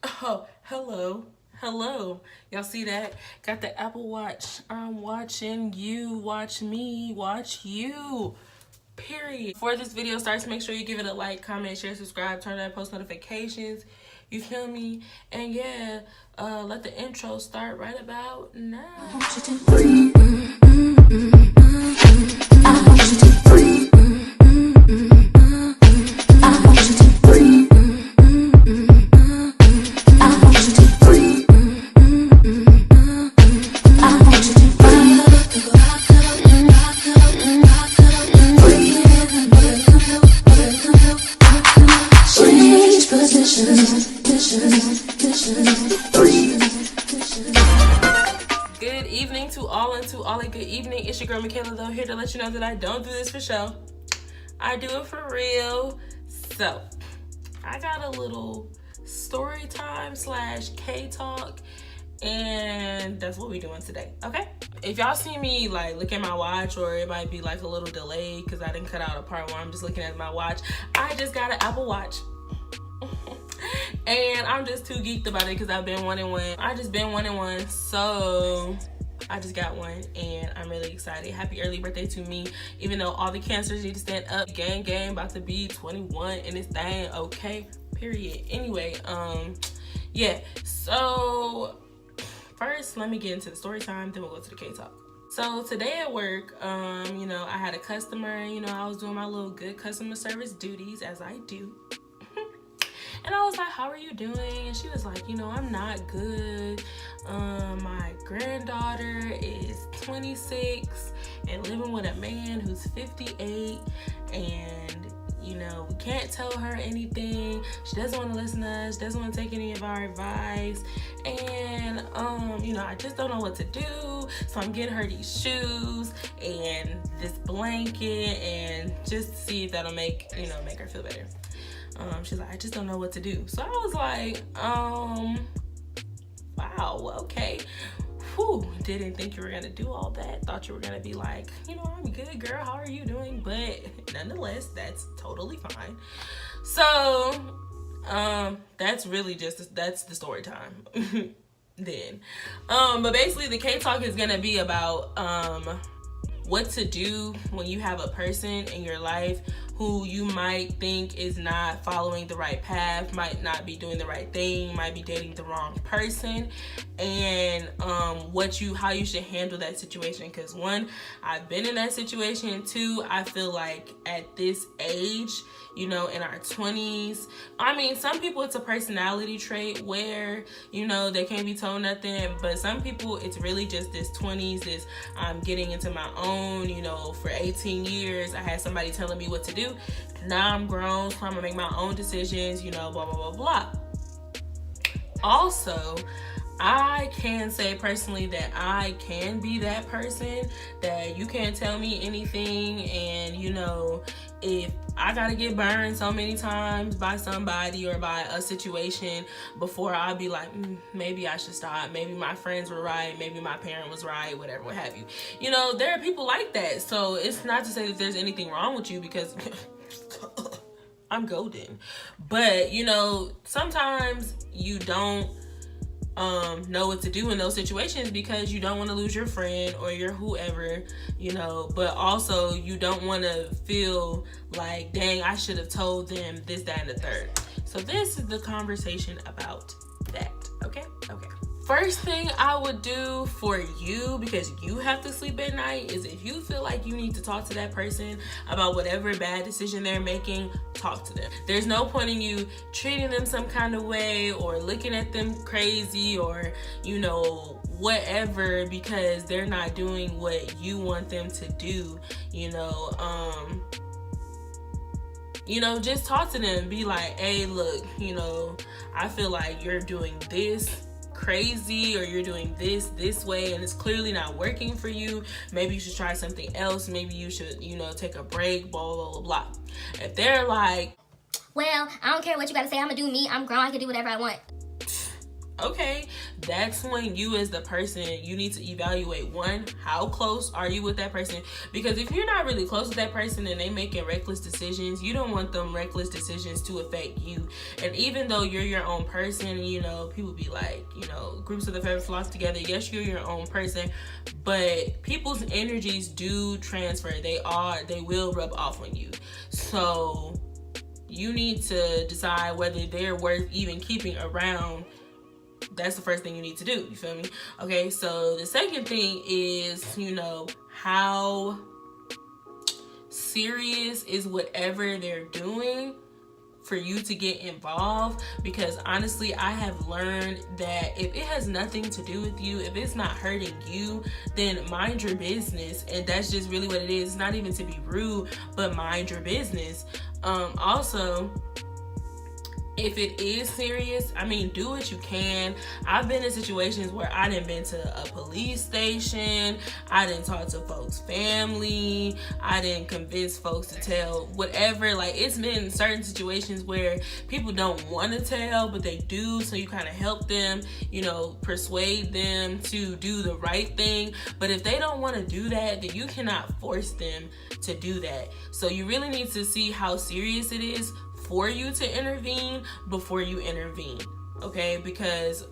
Oh, hello. Hello. Y'all see that? Got the Apple Watch. I'm watching you. Watch me. Watch you. Period. Before this video starts, make sure you give it a like, comment, share, subscribe, turn on post notifications. You feel me? And yeah, let the intro start right about now. Good evening to all and to all a good evening. It's your girl Michaela though, here to let you know that I don't do this for show. I do it for real. So I got a little story time / K talk, and that's what we're doing today. Okay, if y'all see me like look at my watch, or it might be like a little delayed because I didn't cut out a part where I'm just looking at my watch. I just got an Apple Watch. And I'm just too geeked about it because I've been wanting one. So I just got one and I'm really excited. Happy early birthday to me. Even though all the cancers need to stand up. Gang, about to be 21 in this thing. Okay, period. Anyway, yeah. So first, let me get into the story time. Then we'll go to the K talk. So today at work, I had a customer. I was doing my little good customer service duties as I do. And I was like, how are you doing? And she was like, I'm not good. My granddaughter is 26 and living with a man who's 58. And, we can't tell her anything. She doesn't want to listen to us, doesn't want to take any of our advice. And, I just don't know what to do. So I'm getting her these shoes and this blanket and just to see if that'll make her feel better. She's like, I just don't know what to do. So I was like, wow, okay. Whew, didn't think you were gonna do all that. Thought you were gonna be like, I'm good, girl. How are you doing? But nonetheless, that's totally fine. So, that's really that's the story time. Then, but basically the K talk is gonna be about what to do when you have a person in your life who you might think is not following the right path, might not be doing the right thing, might be dating the wrong person, and how you should handle that situation. Because one, I've been in that situation. Two, I feel like at this age, in our 20s, some people it's a personality trait where they can't be told nothing, but some people it's really just this 20s is I'm getting into my own. For 18 years I had somebody telling me what to do. Now I'm grown, so I'm gonna make my own decisions, blah blah blah blah. Also, I can say personally that I can be that person that you can't tell me anything, and if I gotta get burned so many times by somebody or by a situation before I'll be like, maybe I should stop. Maybe my friends were right. Maybe my parent was right. Whatever, what have you. There are people like that. So it's not to say that there's anything wrong with you because I'm golden. But, sometimes you don't know what to do in those situations because you don't want to lose your friend or your whoever, but also you don't want to feel like, dang, I should have told them this, that, and the third. So this is the conversation about that. Okay. First thing I would do for you, because you have to sleep at night, is if you feel like you need to talk to that person about whatever bad decision they're making, talk to them. There's no point in you treating them some kind of way or looking at them crazy or, whatever, because they're not doing what you want them to do, just talk to them. Be like, hey, look, I feel like you're doing this crazy or you're doing this way and it's clearly not working for you. Maybe you should try something else. Maybe you should, take a break, blah, blah, blah, blah. If they're like, well, I don't care what you gotta say, I'm gonna do me, I'm grown, I can do whatever I want. okay, that's when you as the person, you need to evaluate, one, how close are you with that person? Because if you're not really close with that person and they making reckless decisions, you don't want them reckless decisions to affect you. And even though you're your own person, you know, people be like, you know, groups of the feather flock together. Yes, you're your own person, but people's energies do transfer. They will rub off on you. So you need to decide whether they're worth even keeping around. That's the first thing you need to do. You feel me? Okay, so the second thing is, you know, how serious is whatever they're doing for you to get involved. Because honestly, I have learned that if it has nothing to do with you, if it's not hurting you, then mind your business. And that's just really what it is. It's not even to be rude, but mind your business. Also, if it is serious, I mean, do what you can. I've been in situations where I done been to a police station, I done talked to folks' family, I done convinced folks to tell, whatever. Like, it's been certain situations where people don't want to tell, but they do, so you kind of help them, you know, persuade them to do the right thing. But if they don't want to do that, then you cannot force them to do that. So you really need to see how serious it is for you to intervene before you intervene, okay? Because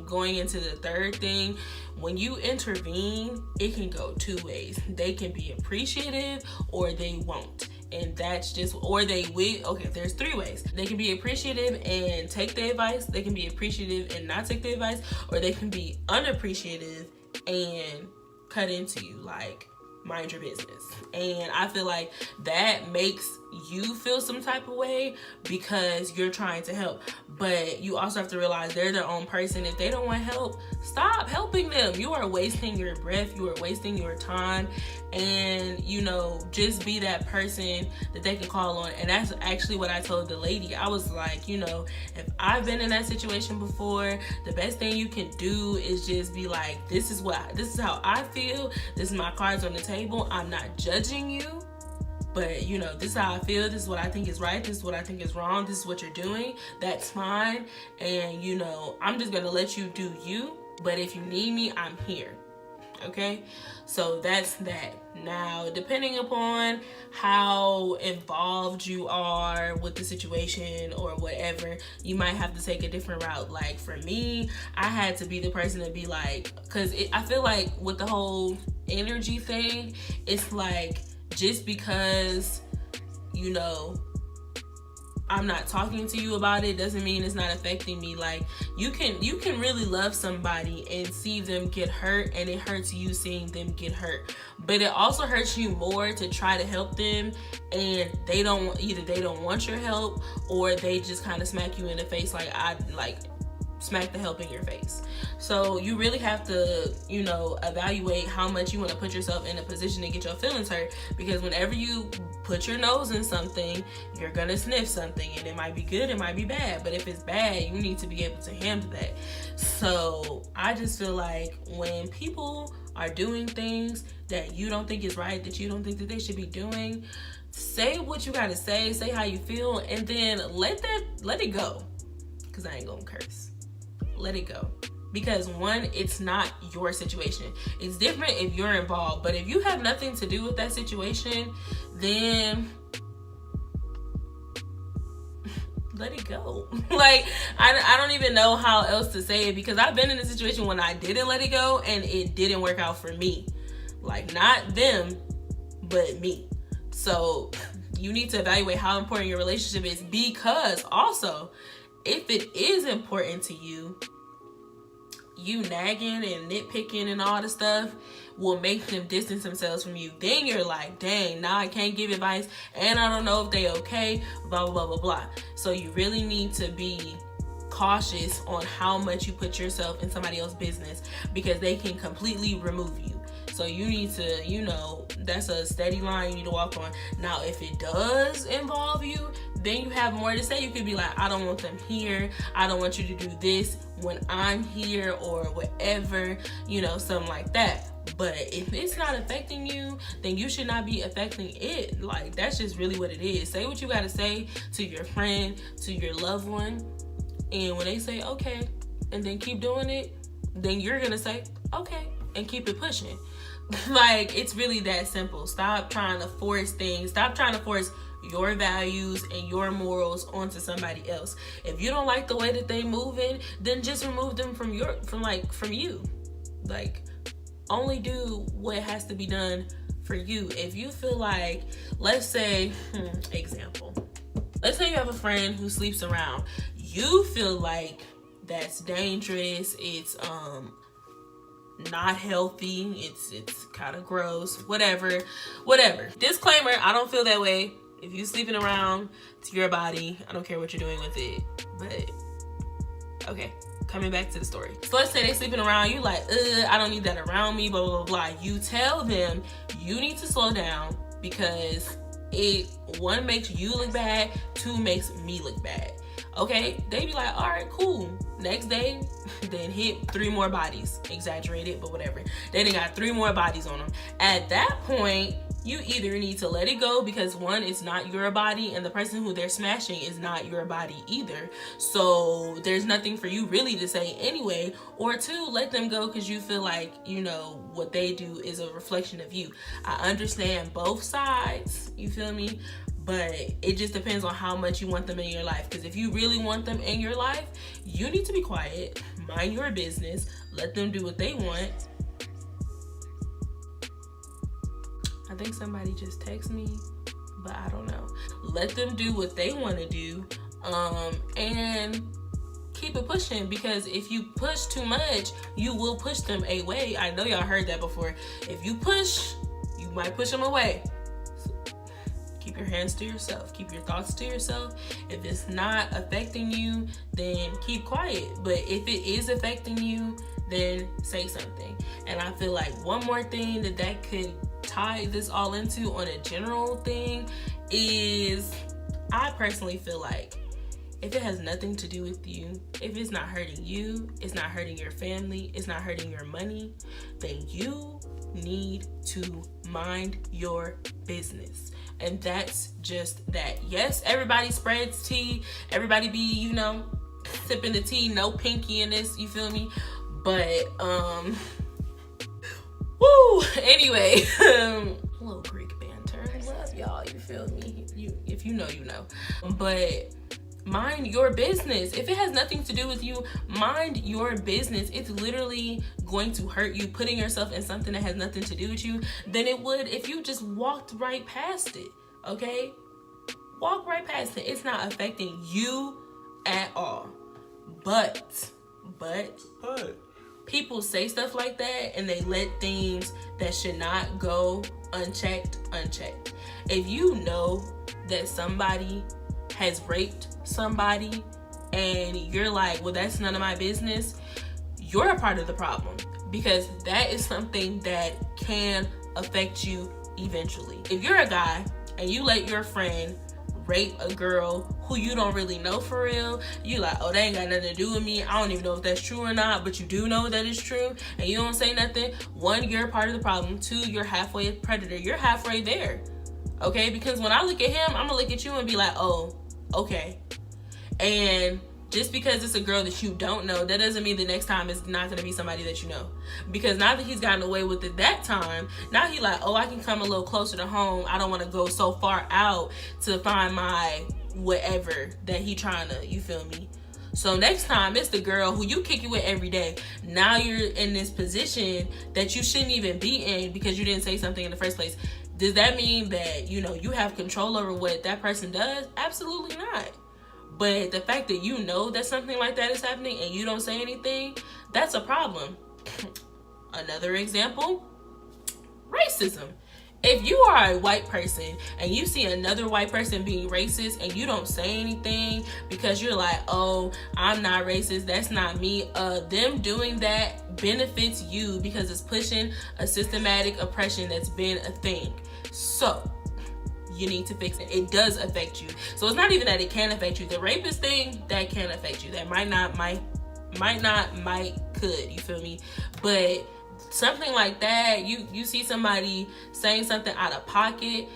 going into the third thing, when you intervene, it can go two ways. They can be appreciative or they won't. And that's just, or they will. Okay, there's three ways. They can be appreciative and take the advice. They can be appreciative and not take the advice. Or they can be unappreciative and cut into you, like, mind your business. And I feel like that makes you feel some type of way because you're trying to help. But you also have to realize they're their own person. If they don't want help, stop helping them. You are wasting your breath. You are wasting your time. And, you know, just be that person that they can call on. And that's actually what I told the lady. I was like, you know, if I've been in that situation before, the best thing you can do is just be like, this is how I feel. This is my cards on the table. I'm not judging you. But, you know, this is how I feel. This is what I think is right. This is what I think is wrong. This is what you're doing. That's fine. And, you know, I'm just going to let you do you. But if you need me, I'm here. Okay? So that's that. Now, depending upon how involved you are with the situation or whatever, you might have to take a different route. Like, for me, I had to be the person to be like, because I feel like with the whole energy thing, it's like, just because, you know, I'm not talking to you about it doesn't mean it's not affecting me. Like, you can really love somebody and see them get hurt, and it hurts you seeing them get hurt. But it also hurts you more to try to help them, and they don't want your help, or they just kind of smack you in the face smack the help in your face. So you really have to, you know, evaluate how much you want to put yourself in a position to get your feelings hurt, because whenever you put your nose in something, you're gonna sniff something, and it might be good, it might be bad, but if it's bad, you need to be able to handle that. So I just feel like when people are doing things that you don't think is right, that you don't think that they should be doing, say what you gotta say how you feel, and then let it go. Because I ain't gonna curse. Let it go. Because one, it's not your situation. It's different if you're involved, but if you have nothing to do with that situation, then let it go. Like, I don't even know how else to say it, because I've been in a situation when I didn't let it go and it didn't work out for me. Like, not them, but me. So you need to evaluate how important your relationship is, because also, if it is important to you, you nagging and nitpicking and all the stuff will make them distance themselves from you. Then you're like, dang, now I can't give advice, and I don't know if they okay, blah, blah, blah, blah, blah. So you really need to be cautious on how much you put yourself in somebody else's business, because they can completely remove you. So you need to, you know, that's a steady line you need to walk on. Now, if it does involve you, then you have more to say. You could be like, I don't want them here. I don't want you to do this when I'm here, or whatever, you know, something like that. But if it's not affecting you, then you should not be affecting it. Like, that's just really what it is. Say what you got to say to your friend, to your loved one. And when they say, okay, and then keep doing it, then you're gonna say, okay, and keep it pushing. Like, it's really that simple. Stop trying to force things. Stop trying to force your values and your morals onto somebody else. If you don't like the way that they moving, then just remove them from you. Like, only do what has to be done for you. If you feel like, let's say, example, let's say you have a friend who sleeps around. You feel like that's dangerous. It's not healthy. It's kind of gross. Whatever. Disclaimer, I don't feel that way. If you sleeping around, it's your body. I don't care what you're doing with it. But okay, coming back to the story. So let's say they sleeping around. You like, I don't need that around me, blah, blah, blah. You tell them you need to slow down because it, 1, makes you look bad, 2, makes me look bad. Okay, they be like, all right, cool. Next day, then hit 3 more bodies. Exaggerated, but whatever. They done got 3 more bodies on them. At that point, you either need to let it go because 1, it's not your body, and the person who they're smashing is not your body either. So there's nothing for you really to say anyway. Or 2, let them go because you feel like, you know, what they do is a reflection of you. I understand both sides, you feel me? But it just depends on how much you want them in your life. Because if you really want them in your life, you need to be quiet, mind your business, let them do what they want. I think somebody just texted me, but I don't know. Let them do what they want to do, and keep it pushing, because if you push too much, you will push them away. I know y'all heard that before. If you push, you might push them away. Keep your hands to yourself. Keep your thoughts to yourself. If it's not affecting you, then keep quiet. But if it is affecting you, then say something. And I feel like one more thing that could tie this all into on a general thing is, I personally feel like if it has nothing to do with you, if it's not hurting you, it's not hurting your family, it's not hurting your money, then you need to mind your business. And that's just that. Yes, everybody spreads tea. Everybody be, you know, sipping the tea. No pinky in this, you feel me? But, woo! Anyway, little Greek banter. Love y'all, you feel me? If you know, you know. But mind your business. If it has nothing to do with you, mind your business. It's literally going to hurt you putting yourself in something that has nothing to do with you than it would if you just walked right past it. Okay? Walk right past it. It's not affecting you at all. But people say stuff like that and they let things that should not go unchecked. If you know that somebody has raped somebody and you're like, well, that's none of my business, you're a part of the problem, because that is something that can affect you eventually. If you're a guy and you let your friend rape a girl who you don't really know for real, you like, oh, that ain't got nothing to do with me. I don't even know if that's true or not, but you do know that it's true, and you don't say nothing. 1, you're a part of the problem. 2, you're halfway a predator. You're halfway there. Okay? Because when I look at him, I'm gonna look at you and be like, oh, okay. And just because it's a girl that you don't know, that doesn't mean the next time it's not gonna be somebody that you know. Because now that he's gotten away with it that time, now he like, oh, I can come a little closer to home. I don't want to go so far out to find my whatever that he trying to, you feel me? So next time it's the girl who you kick it with every day. Now you're in this position that you shouldn't even be in because you didn't say something in the first place. Does that mean that, you know, you have control over what that person does? Absolutely not. But the fact that you know that something like that is happening and you don't say anything, that's a problem. Another example, racism. If you are a white person and you see another white person being racist and you don't say anything because you're like, oh, I'm not racist, that's not me, them doing that benefits you because it's pushing a systematic oppression that's been a thing. So you need to fix it. It does affect you. So it's not even that it can affect you. The rapist thing, that can affect you. That might could, you feel me? But something like that, you see somebody saying something out of pocket,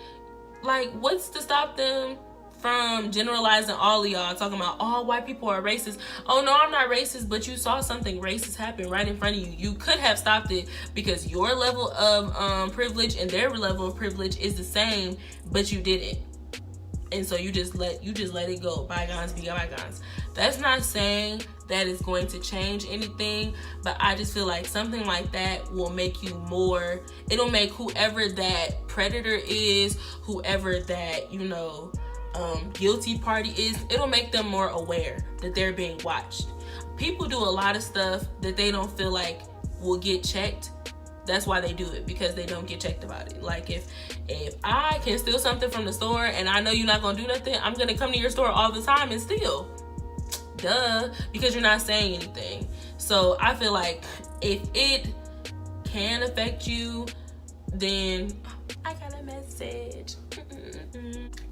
like, what's to stop them from generalizing all of y'all, talking about all white people are racist. Oh no, I'm not racist, but you saw something racist happen right in front of you. You could have stopped it because your level of privilege and their level of privilege is the same, but you didn't. And so you just let it go. Bygones be bygones. That's not saying that it's going to change anything, but I just feel like something like that will make you more, it'll make whoever that predator is, whoever that, you know, guilty party is, it'll make them more aware that they're being watched. People do a lot of stuff that they don't feel like will get checked. That's why they do it, because they don't get checked about it. Like if I can steal something from the store and I know you're not gonna do nothing, I'm gonna come to your store all the time and steal. Duh, because you're not saying anything. So I feel like if it can affect you, then I got a message.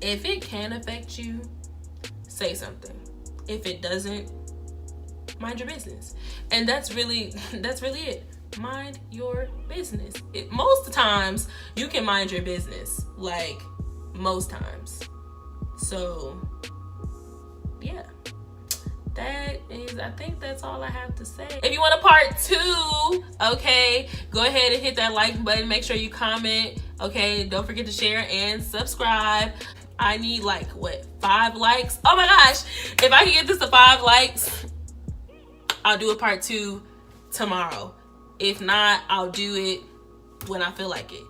If it can affect you, say something. If it doesn't, mind your business. And that's really it. Mind your business. Most times you can mind your business, like most times. So yeah, I think that's all I have to say. If you want a part 2, okay, go ahead and hit that like button. Make sure you comment, okay? Don't forget to share and subscribe. I need like 5 likes. Oh my gosh, if I can get this to 5 likes, I'll do a part 2 tomorrow. If not, I'll do it when I feel like it.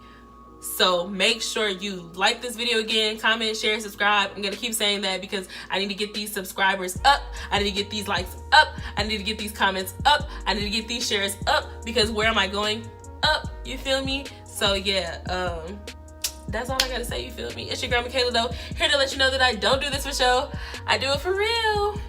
So make sure you like this video again, comment, share, subscribe. I'm gonna keep saying that because I need to get these subscribers up. I need to get these likes up. I need to get these comments up. I need to get these shares up, because where am I going? Up, you feel me? So yeah, that's all I gotta say, you feel me? It's your girl Michaela though, here to let you know that I don't do this for show. I do it for real.